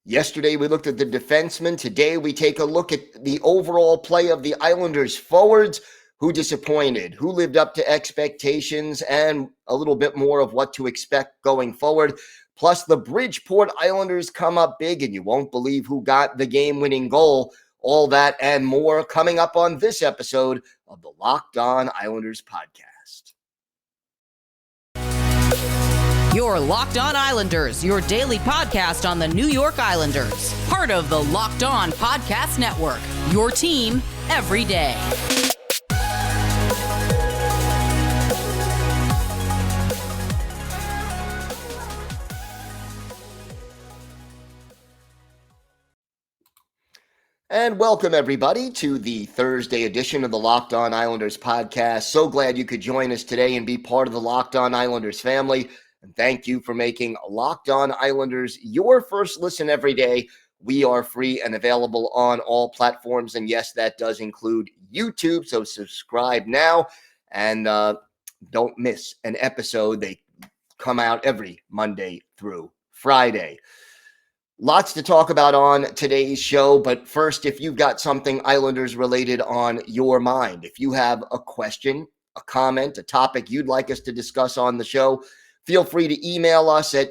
Yesterday, we looked at the defensemen. Today, we take a look at the overall play of the Islanders forwards. Who disappointed? Who lived up to expectations? And a little bit more of what to expect going forward. Plus, the Bridgeport Islanders come up big, and you won't believe who got the game-winning goal. All that and more coming up on this episode of the Locked On Islanders podcast. Your Locked On Islanders, your daily podcast on the New York Islanders. Part of the Locked On Podcast Network, your team every day. And welcome, everybody, to the Thursday edition of the Locked On Islanders podcast. So glad you could join us today and be part of the Locked On Islanders family. And thank you for making Locked On Islanders your first listen every day. We are free and available on all platforms. And yes, that does include YouTube. So subscribe now and don't miss an episode. They come out every Monday through Friday. Lots to talk about on today's show, but first, if you've got something Islanders related on your mind, if you have a question, a comment, a topic you'd like us to discuss on the show, feel free to email us at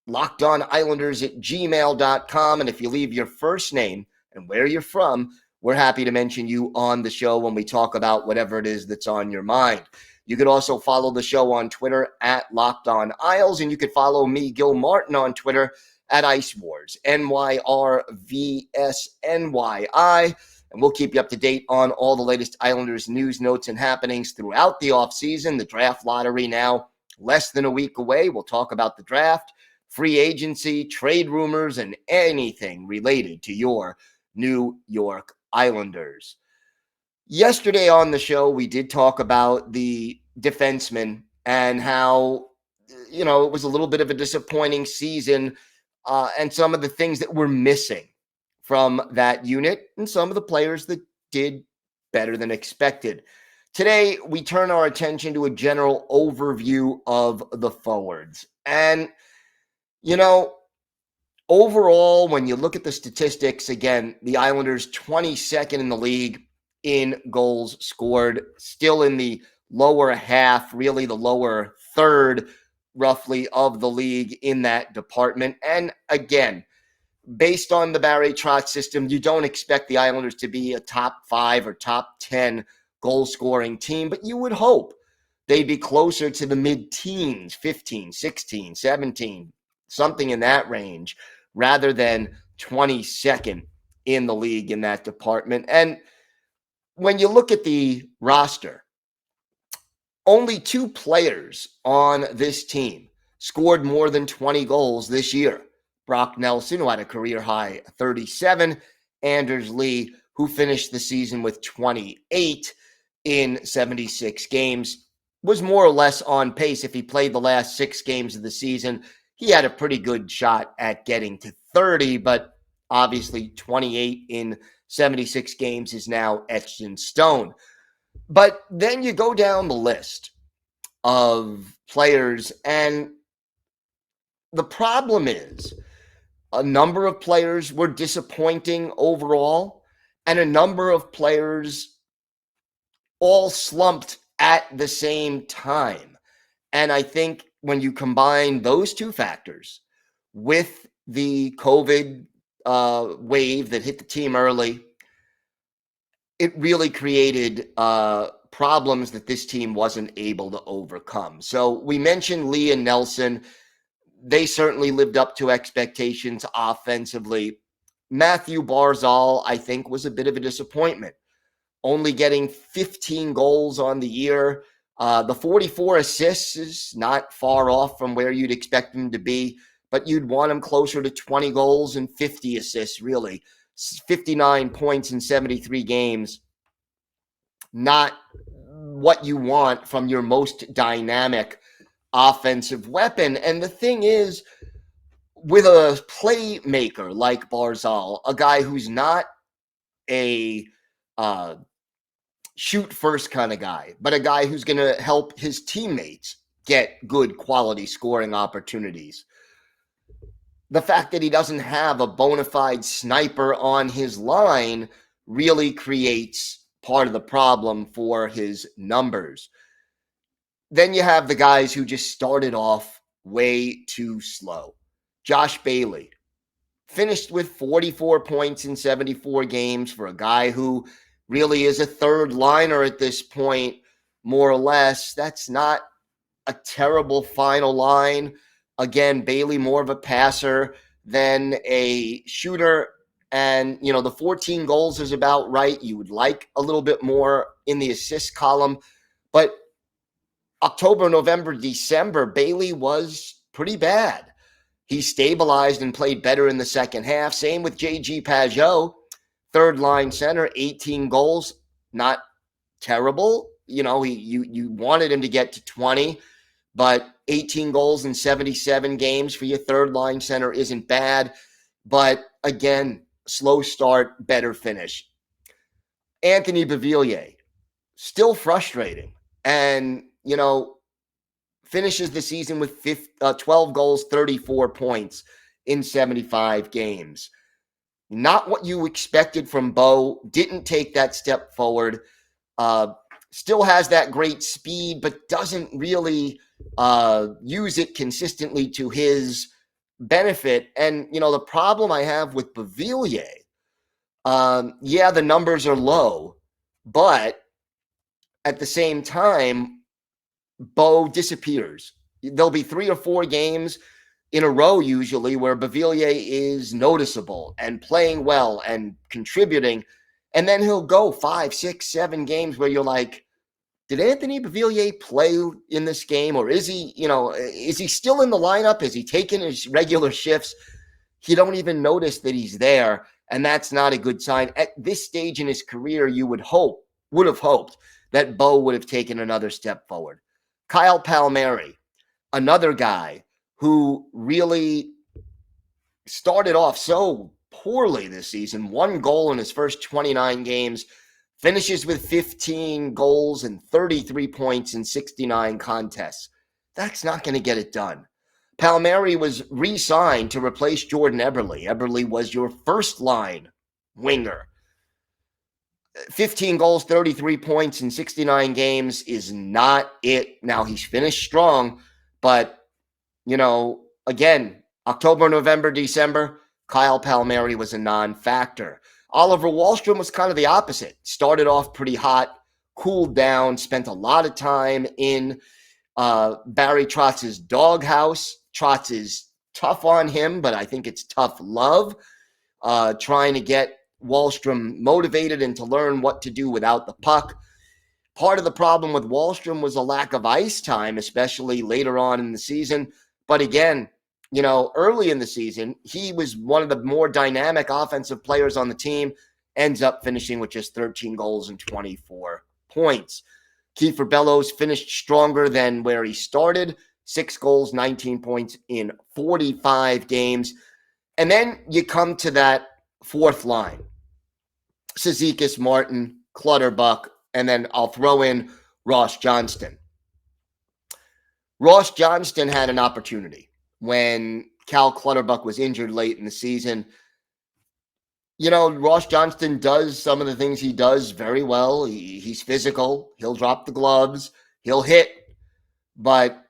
lockedonislanders@gmail.com. And if you leave your first name and where you're from, we're happy to mention you on the show when we talk about whatever it is that's on your mind. You could also follow the show on Twitter at Locked On Isles, and you could follow me, Gil Martin, on Twitter at Ice Wars, NYRVSNYI, and we'll keep you up to date on all the latest Islanders news, notes, and happenings throughout the offseason. The draft lottery now less than a week away. We'll talk about the draft, free agency, trade rumors, and anything related to your New York Islanders. Yesterday on the show, we did talk about the defensemen and how, it was a little bit of a disappointing season. And some of the things that were missing from that unit and some of the players that did better than expected. Today, we turn our attention to a general overview of the forwards. And, overall, when you look at the statistics, again, the Islanders 22nd in the league in goals scored, still in the lower half, really the lower third roughly of the league in that department. And again, based on the Barry Trotz system, you don't expect the Islanders to be a top 5 or top 10 goal scoring team, but you would hope they'd be closer to the mid-teens, 15, 16, 17, something in that range, rather than 22nd in the league in that department. And when you look at the roster, only 2 players on this team scored more than 20 goals this year. Brock Nelson, who had a career-high 37, Anders Lee, who finished the season with 28 in 76 games, was more or less on pace. If he played the last 6 games of the season, he had a pretty good shot at getting to 30, but obviously 28 in 76 games is now etched in stone. But then you go down the list of players, and the problem is a number of players were disappointing overall, and a number of players all slumped at the same time. And I think when you combine those 2 factors with the COVID wave that hit the team early, it really created problems that this team wasn't able to overcome. So we mentioned Lee and Nelson. They certainly lived up to expectations offensively. Matthew Barzal, I think, was a bit of a disappointment, only getting 15 goals on the year. The 44 assists is not far off from where you'd expect him to be, but you'd want him closer to 20 goals and 50 assists, really. 59 points in 73 games, not what you want from your most dynamic offensive weapon. And the thing is, with a playmaker like Barzal, a guy who's not a shoot first kind of guy, but a guy who's going to help his teammates get good quality scoring opportunities, the fact that he doesn't have a bona fide sniper on his line really creates part of the problem for his numbers. Then you have the guys who just started off way too slow. Josh Bailey finished with 44 points in 74 games for a guy who really is a third liner at this point, more or less. That's not a terrible final line. Again, Bailey more of a passer than a shooter. And, the 14 goals is about right. You would like a little bit more in the assist column. But October, November, December, Bailey was pretty bad. He stabilized and played better in the second half. Same with J.G. Pageau, third line center, 18 goals, not terrible. You wanted him to get to 20, but 18 goals in 77 games for your third line center isn't bad. But again, slow start, better finish. Anthony Beauvillier, still frustrating. And, finishes the season with 12 goals, 34 points in 75 games. Not what you expected from Bo. Didn't take that step forward. Still has that great speed, but doesn't really use it consistently to his benefit. And, the problem I have with Beauvillier, the numbers are low, but at the same time, Bo disappears. There'll be 3 or 4 games in a row usually where Beauvillier is noticeable and playing well and contributing. And then he'll go 5, 6, 7 games where you're like, did Anthony Beauvillier play in this game? Or is he still in the lineup? Is he taking his regular shifts? You don't even notice that he's there. And that's not a good sign. At this stage in his career, you would have hoped that Bo would have taken another step forward. Kyle Palmeri, another guy who really started off so poorly this season, 1 goal in his first 29 games, finishes with 15 goals and 33 points in 69 contests. That's not going to get it done. Palmeri was re-signed to replace Jordan Eberle. Eberle was your first line winger. 15 goals, 33 points in 69 games is not it. Now, he's finished strong, but, again, October, November, December, Kyle Palmeri was a non-factor. Oliver Wahlstrom was kind of the opposite. Started off pretty hot, cooled down, spent a lot of time in Barry Trotz's doghouse. Trotz is tough on him, but I think it's tough love, trying to get Wahlstrom motivated and to learn what to do without the puck. Part of the problem with Wahlstrom was a lack of ice time, especially later on in the season. But again, early in the season, he was one of the more dynamic offensive players on the team, ends up finishing with just 13 goals and 24 points. Kiefer Bellows finished stronger than where he started, 6 goals, 19 points in 45 games. And then you come to that fourth line, Cizikas, Martin, Clutterbuck, and then I'll throw in Ross Johnston. Ross Johnston had an opportunity when Cal Clutterbuck was injured late in the season. Ross Johnston does some of the things he does very well. He's physical. He'll drop the gloves. He'll hit. But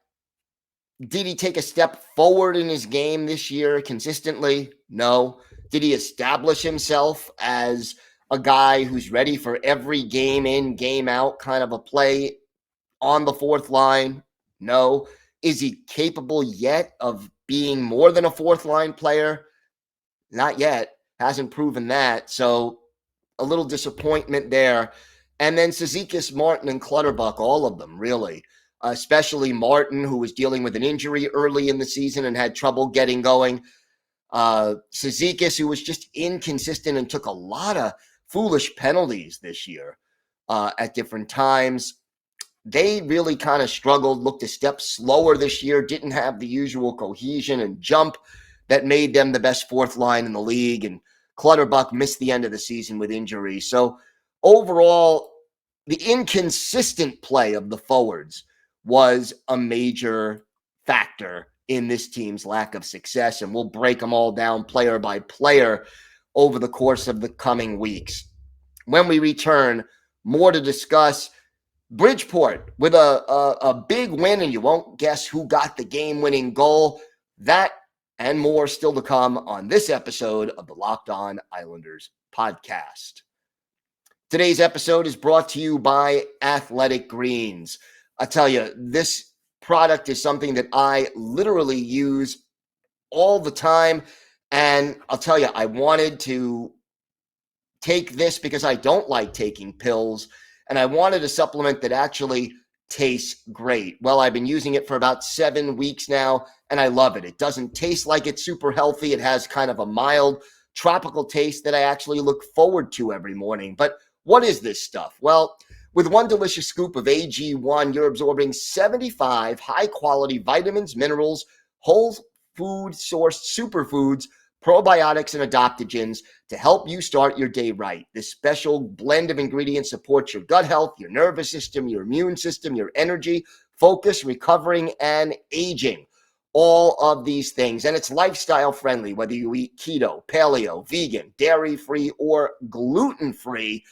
did he take a step forward in his game this year consistently? No. Did he establish himself as a guy who's ready for every game in, game out kind of a play on the fourth line? No. Is he capable yet of being more than a fourth line player? Not yet. Hasn't proven that. So a little disappointment there. And then Cizikas, Martin, and Clutterbuck, all of them, really. Especially Martin, who was dealing with an injury early in the season and had trouble getting going. Cizikas, who was just inconsistent and took a lot of foolish penalties this year at different times. They really kind of struggled, looked a step slower this year, didn't have the usual cohesion and jump that made them the best fourth line in the league. And Clutterbuck missed the end of the season with injury. So overall, the inconsistent play of the forwards was a major factor in this team's lack of success, and we'll break them all down player by player over the course of the coming weeks. When we return, more to discuss. Bridgeport with a big win, and you won't guess who got the game-winning goal. That and more still to come on this episode of the Locked On Islanders podcast. Today's episode is brought to you by Athletic Greens. I tell you, this product is something that I literally use all the time, and I'll tell you, I wanted to take this because I don't like taking pills, and I wanted a supplement that actually tastes great. Well, I've been using it for about 7 weeks now, and I love it. It doesn't taste like it's super healthy. It has kind of a mild tropical taste that I actually look forward to every morning. But what is this stuff? Well, with one delicious scoop of AG1, you're absorbing 75 high-quality vitamins, minerals, whole food sourced superfoods, probiotics, and adaptogens to help you start your day right. This special blend of ingredients supports your gut health, your nervous system, your immune system, your energy, focus, recovering, and aging. All of these things. And it's lifestyle friendly, whether you eat keto, paleo, vegan, dairy-free, or gluten-free.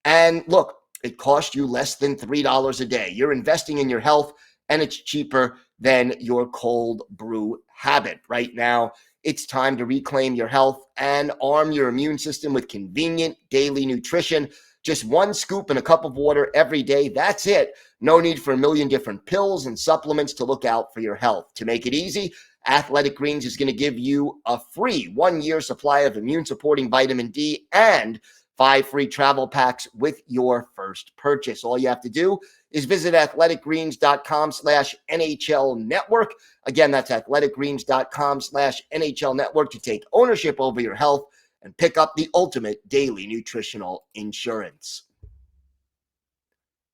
And look, it costs you less than $3 a day. You're investing in your health, and it's cheaper than your cold brew habit. Right now, it's time to reclaim your health and arm your immune system with convenient daily nutrition. Just one scoop in a cup of water every day. That's it. No need for a million different pills and supplements to look out for your health. To make it easy, Athletic Greens is going to give you a free 1-year supply of immune-supporting vitamin D and 5 free travel packs with your first purchase. All you have to do is visit athleticgreens.com/NHL network. Again, that's athleticgreens.com/NHL network to take ownership over your health and pick up the ultimate daily nutritional insurance.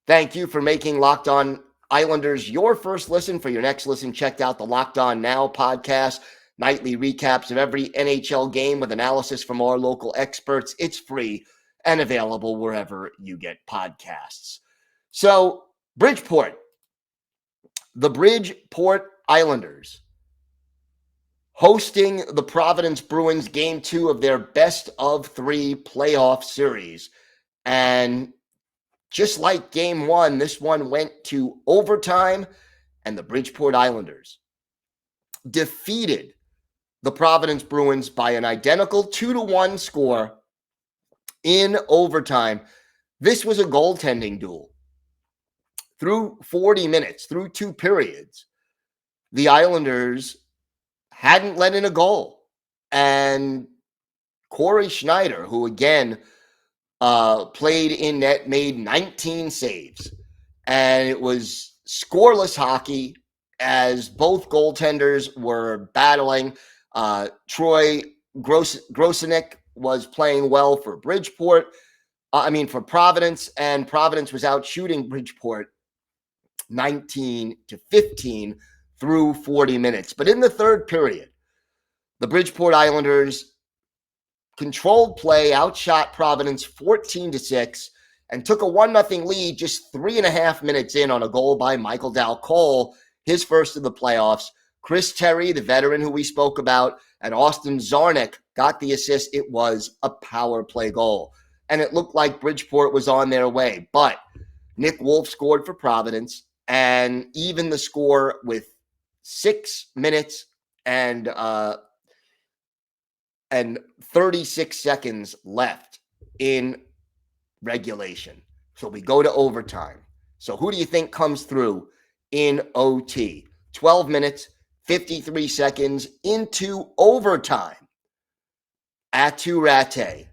Thank you for making Locked On Islanders your first listen. For your next listen, check out the Locked On Now podcast, nightly recaps of every NHL game with analysis from our local experts. It's free and available wherever you get podcasts. So, Bridgeport, the Bridgeport Islanders hosting the Providence Bruins game 2 of their best of 3 playoff series. And just like game 1, this one went to overtime, and the Bridgeport Islanders defeated the Providence Bruins by an identical 2-1 score in overtime. This was a goaltending duel. Through 40 minutes, through 2 periods, the Islanders hadn't let in a goal. And Corey Schneider, who again played in net, made 19 saves. And it was scoreless hockey as both goaltenders were battling. Troy Grosenick was playing well for Bridgeport. For Providence, and Providence was out shooting Bridgeport 19-15 through 40 minutes. But in the third period, the Bridgeport Islanders controlled play, outshot Providence 14-6, and took a 1-0 lead just 3.5 minutes in on a goal by Michael Dal-Cole, his first of the playoffs. Chris Terry, the veteran who we spoke about, and Austin Czarnik got the assist. It was a power play goal, and it looked like Bridgeport was on their way. But Nick Wolf scored for Providence, and even the score with 6 minutes and 36 seconds left in regulation. So we go to overtime. So who do you think comes through in OT? 12 minutes, 53 seconds into overtime. Atu Ratte,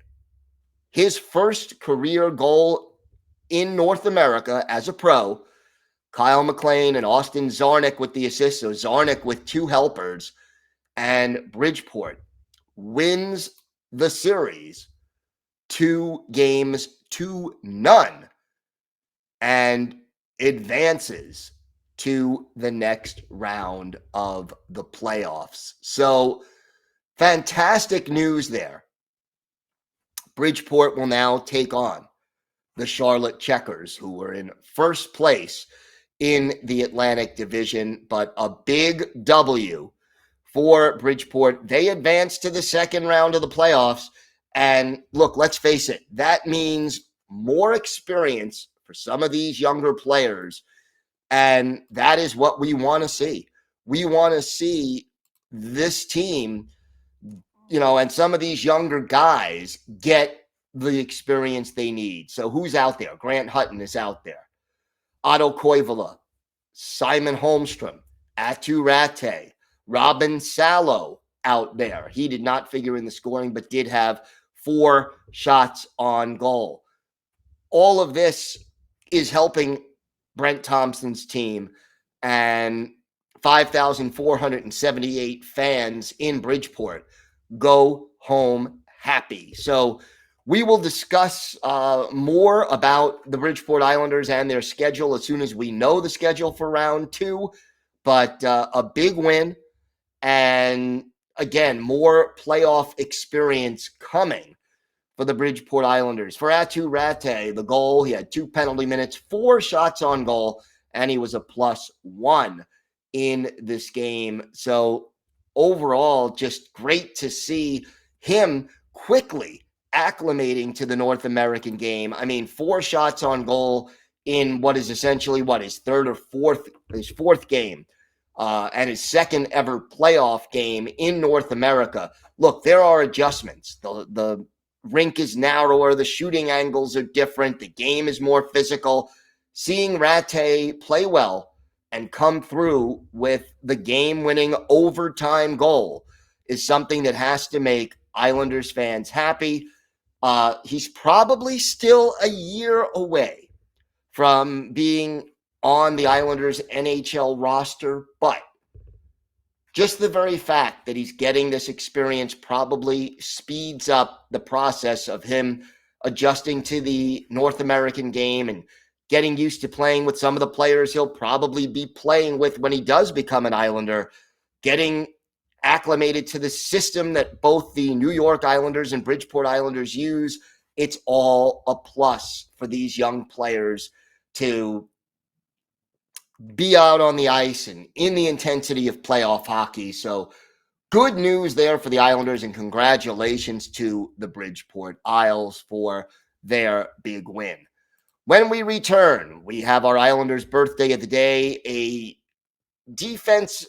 his first career goal in North America as a pro. Kyle McLean and Austin Czarnik with the assist. So Czarnik with 2 helpers. And Bridgeport wins the series 2-0 and advances to the next round of the playoffs. So fantastic news there. Bridgeport will now take on the Charlotte Checkers, who were in first place in the Atlantic Division, but a big W for Bridgeport. They advanced to the second round of the playoffs. And look, let's face it, that means more experience for some of these younger players. And that is what we want to see. We want to see this team, and some of these younger guys get the experience they need. So who's out there? Grant Hutton is out there. Otto Koivula, Simon Holmstrom, Atu Rate, Robin Salo out there. He did not figure in the scoring, but did have 4 shots on goal. All of this is helping Brent Thompson's team, and 5,478 fans in Bridgeport go home happy. So we will discuss more about the Bridgeport Islanders and their schedule as soon as we know the schedule for round 2. But a big win, and again, more playoff experience coming for the Bridgeport Islanders. For Atu Rate, the goal, he had 2 penalty minutes, 4 shots on goal, and he was a +1 in this game. So overall, just great to see him quickly acclimating to the North American game. I mean, 4 shots on goal in what is essentially his fourth game, and his second ever playoff game in North America. Look, there are adjustments. The rink is narrower, the shooting angles are different, the game is more physical. Seeing Rate play well and come through with the game-winning overtime goal is something that has to make Islanders fans happy. He's probably still a year away from being on the Islanders NHL roster, but just the very fact that he's getting this experience probably speeds up the process of him adjusting to the North American game and getting used to playing with some of the players he'll probably be playing with when he does become an Islander, getting acclimated to the system that both the New York Islanders and Bridgeport Islanders use. It's all a plus for these young players to be out on the ice and in the intensity of playoff hockey. So good news there for the Islanders, and congratulations to the Bridgeport Isles for their big win. When we return, we have our Islanders birthday of the day, a defensive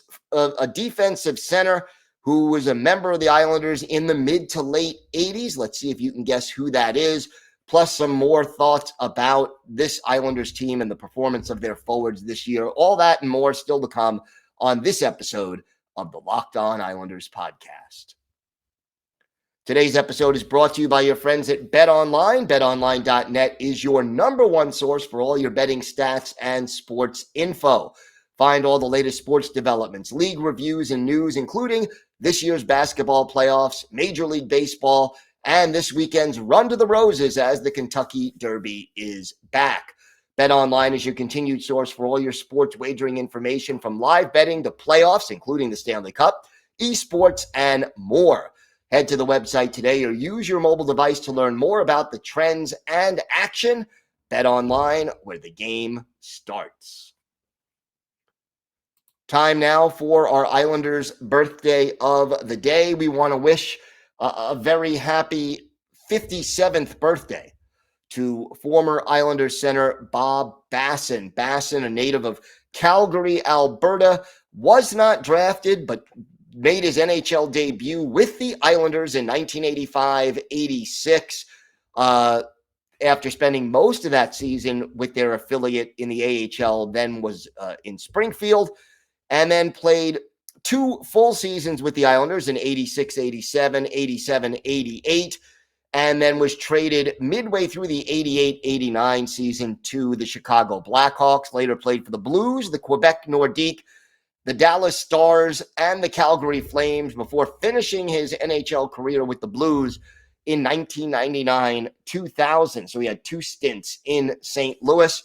center who was a member of the Islanders in the mid to late 80s. Let's see if you can guess who that is. Plus some more thoughts about this Islanders team and the performance of their forwards this year. All that and more still to come on this episode of the Locked On Islanders podcast. Today's episode is brought to you by your friends at BetOnline. BetOnline.net is your number one source for all your betting stats and sports info. Find all the latest sports developments, league reviews, and news, including this year's basketball playoffs, Major League Baseball, and this weekend's Run to the Roses as the Kentucky Derby is back. BetOnline is your continued source for all your sports wagering information, from live betting to playoffs, including the Stanley Cup, esports, and more. Head to the website today or use your mobile device to learn more about the trends and action. BetOnline, where the game starts. Time now for our Islanders birthday of the day. We want to wish a very happy 57th birthday to former Islanders center Bob Basson. Basson, a native of Calgary, Alberta, was not drafted, but made his NHL debut with the Islanders in 1985-86 after spending most of that season with their affiliate in the AHL, then was in Springfield, and then played 2 full seasons with the Islanders in 86-87, 87-88, and then was traded midway through the 88-89 season to the Chicago Blackhawks. Later played for the Blues, the Quebec Nordiques, the Dallas Stars, and the Calgary Flames before finishing his NHL career with the Blues in 1999-2000. So he had 2 stints in St. Louis.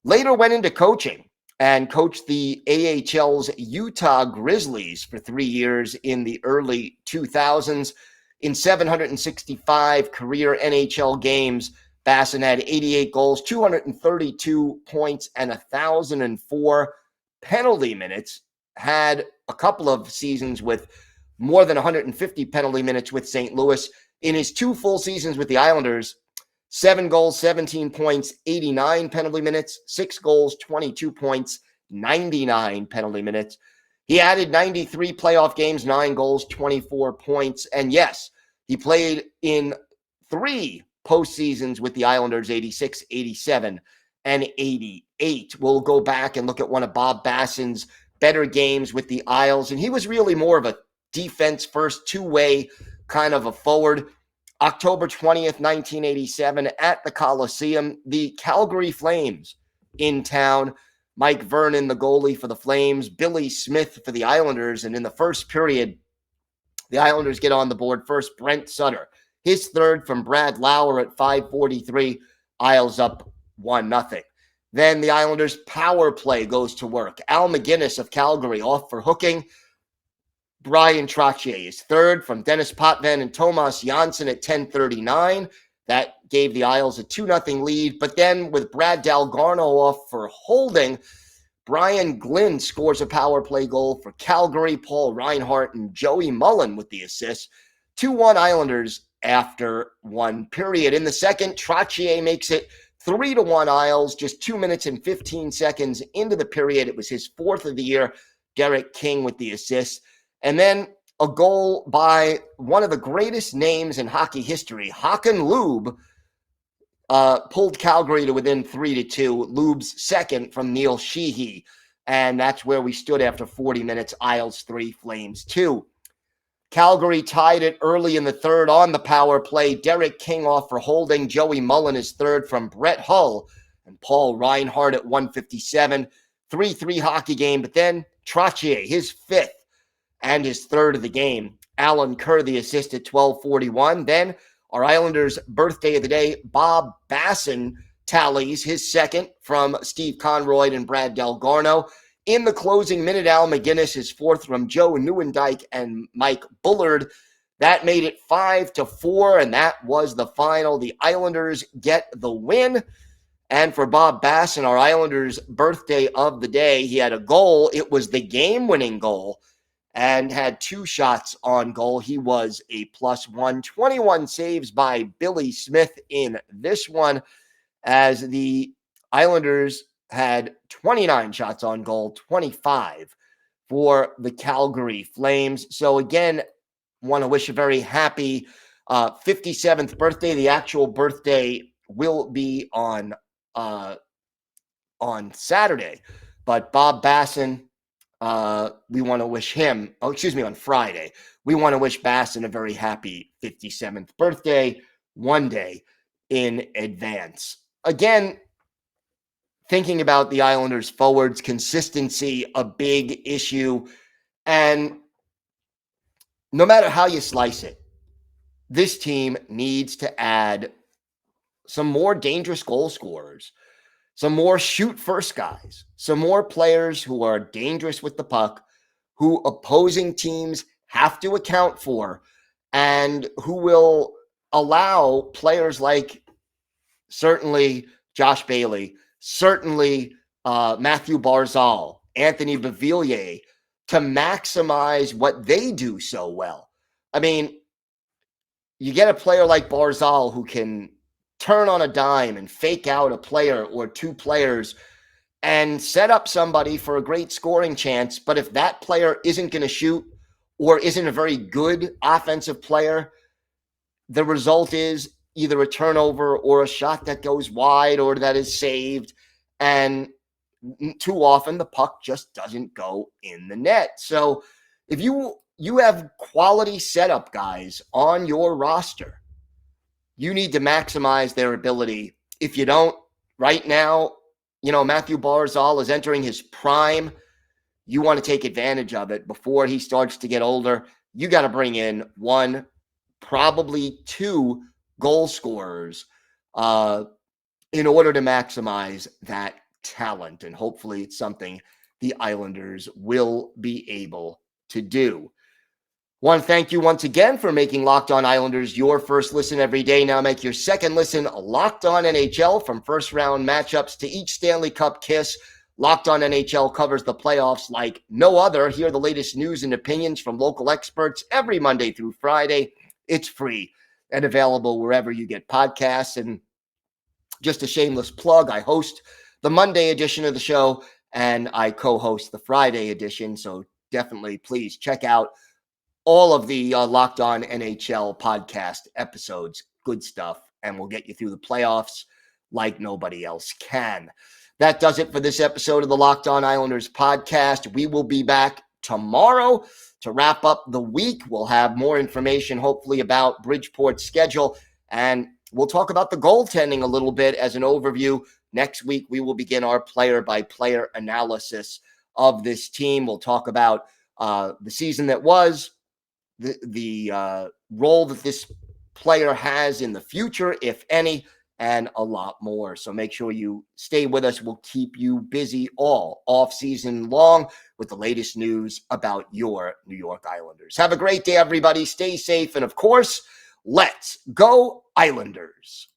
Later went into coaching and coached the AHL's Utah Grizzlies for 3 years in the early 2000s. In 765 career NHL games, Bassin had 88 goals, 232 points, and 1,004 penalty minutes. Had a couple of seasons with more than 150 penalty minutes with St. Louis. In his 2 full seasons with the Islanders, 7 goals, 17 points, 89 penalty minutes, 6 goals, 22 points, 99 penalty minutes. He added 93 playoff games, 9 goals, 24 points. And yes, he played in 3 postseasons with the Islanders, 86, 87, and 88. We'll go back and look at one of Bob Bassin's better games with the Isles. And he was really more of a defense first, two-way kind of a forward. October 20th, 1987, at the Coliseum, the Calgary Flames in town. Mike Vernon, the goalie for the Flames, Billy Smith for the Islanders. And in the first period, the Islanders get on the board first. Brent Sutter, his third from Brad Lauer at 5:43. Isles up 1-0. Then the Islanders' power play goes to work. Al McGinnis of Calgary off for hooking. Brian Trottier is third from Dennis Potvin and Tomas Johnston at 10:39. That gave the Isles a 2-0 lead. But then with Brad Dalgarno off for holding, Brian Glynn scores a power play goal for Calgary. Paul Reinhart and Joey Mullen with the assist. 2-1 Islanders after 1 period. In the second, Trottier makes it 3-1 Isles just 2 minutes and 15 seconds into the period. It was his 4th of the year. Derek King with the assist. And then a goal by one of the greatest names in hockey history, Håkan Lube, pulled Calgary to within 3-2. Lube's second from Neil Sheehy. And that's where we stood after 40 minutes. Isles 3, Flames 2. Calgary tied it early in the third on the power play. Derek King off for holding. Joey Mullen is third from Brett Hull. And Paul Reinhart at 1:57. 3-3 hockey game. But then Trottier, his 5th. And his 3rd of the game. Alan Kerr, the assist at 12:41. Then our Islanders' birthday of the day, Bob Bassin tallies his 2nd from Steve Conroy and Brad Dalgarno. In the closing minute, Al McGinnis, his 4th from Joe Nieuwendyk and Mike Bullard. That made it 5-4, and that was the final. The Islanders get the win. And for Bob Bassin, our Islanders' birthday of the day, he had a goal. It was the game-winning goal. And had 2 shots on goal. He was a +1. 21 saves by Billy Smith in this one, as the Islanders had 29 shots on goal, 25 for the Calgary Flames. So again, want to wish a very happy 57th birthday. The actual birthday will be on Saturday, but Bob Bassin, we want to wish him, on Friday. We want to wish Bassin a very happy 57th birthday, one day in advance. Again, thinking about the Islanders forwards, consistency, a big issue. And no matter how you slice it, this team needs to add some more dangerous goal scorers, some more shoot-first guys, some more players who are dangerous with the puck, who opposing teams have to account for, and who will allow players like certainly Josh Bailey, certainly Matthew Barzal, Anthony Beauvillier, to maximize what they do so well. I mean, you get a player like Barzal who can turn on a dime and fake out a player or 2 players and set up somebody for a great scoring chance. But if that player isn't going to shoot or isn't a very good offensive player, the result is either a turnover or a shot that goes wide or that is saved. And too often the puck just doesn't go in the net. So if you have quality setup guys on your roster, you need to maximize their ability. If you don't, right now, Matthew Barzal is entering his prime. You want to take advantage of it before he starts to get older. You got to bring in 1, probably 2 goal scorers in order to maximize that talent. And hopefully it's something the Islanders will be able to do. Want to thank you once again for making Locked On Islanders your first listen every day. Now make your second listen Locked On NHL. From first round matchups to each Stanley Cup kiss, Locked On NHL covers the playoffs like no other. Hear the latest news and opinions from local experts every Monday through Friday. It's free and available wherever you get podcasts. And just a shameless plug, I host the Monday edition of the show and I co-host the Friday edition. So definitely please check out all of the Locked On NHL podcast episodes. Good stuff. And we'll get you through the playoffs like nobody else can. That does it for this episode of the Locked On Islanders podcast. We will be back tomorrow to wrap up the week. We'll have more information, hopefully, about Bridgeport's schedule. And we'll talk about the goaltending a little bit as an overview. Next week, we will begin our player-by-player analysis of this team. We'll talk about the season that was, the role that this player has in the future, if any, and a lot more. So make sure you stay with us. We'll keep you busy all off-season long with the latest news about your New York Islanders. Have a great day, everybody. Stay safe. And, of course, let's go Islanders.